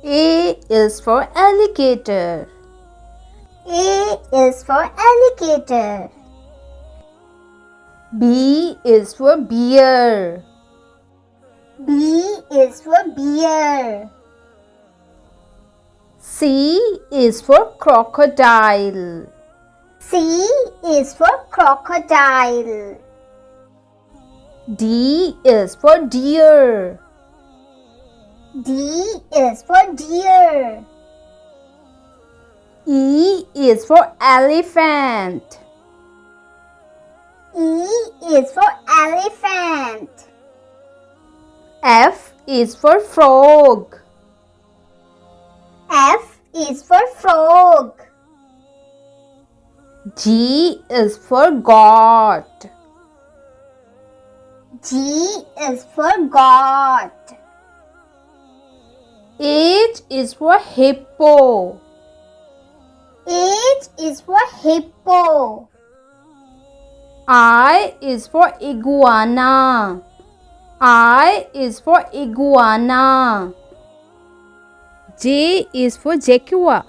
A is for alligator. A is for alligator. B is for bear. B is for bear. C is for crocodile. C is for crocodile. D is for deer. D is for deer. E is for elephant. E is for elephant. F is for frog. F is for frog. G is for goat. G is for goat. H is for hippo. H is for hippo. I is for iguana. I is for iguana. J is for jaguar.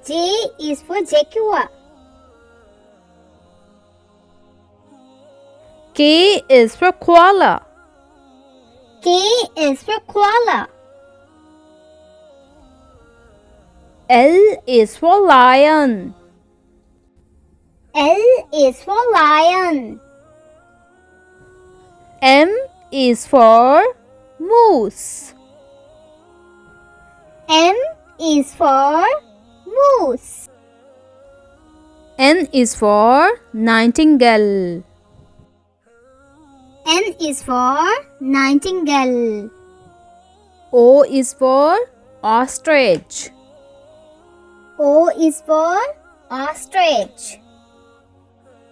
J is for jaguar. K is for koala. K is for koala. L is for lion. L is for lion. M is for moose. M is for moose. N is for nightingale. N is for nightingale. O is for ostrich. O is for ostrich.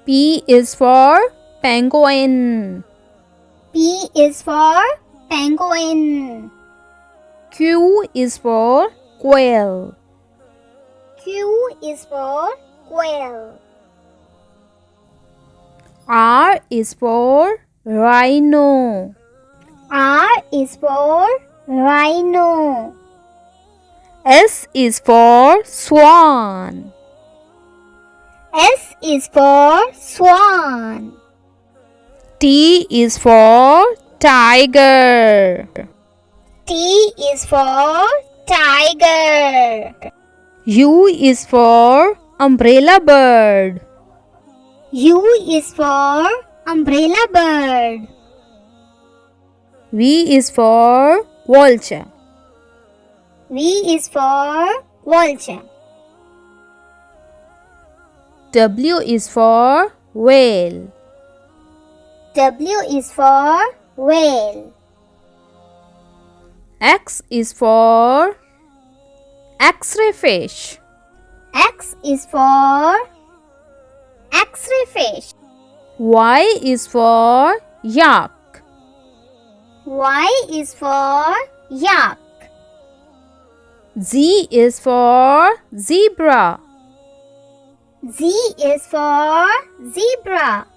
P is for penguin. P is for penguin. Q is for quail. Q is for quail. R is for rhino. R is for rhino. S is for swan. S is for swan. T is for tiger. T is for tiger. U is for umbrella bird. U is for umbrella bird. V is for vulture. V is for vulture. W is for whale. W is for whale. X is for X-ray fish. X is for X-ray fish. Y is for yak. Y is for yak. Z is for zebra. Z is for zebra.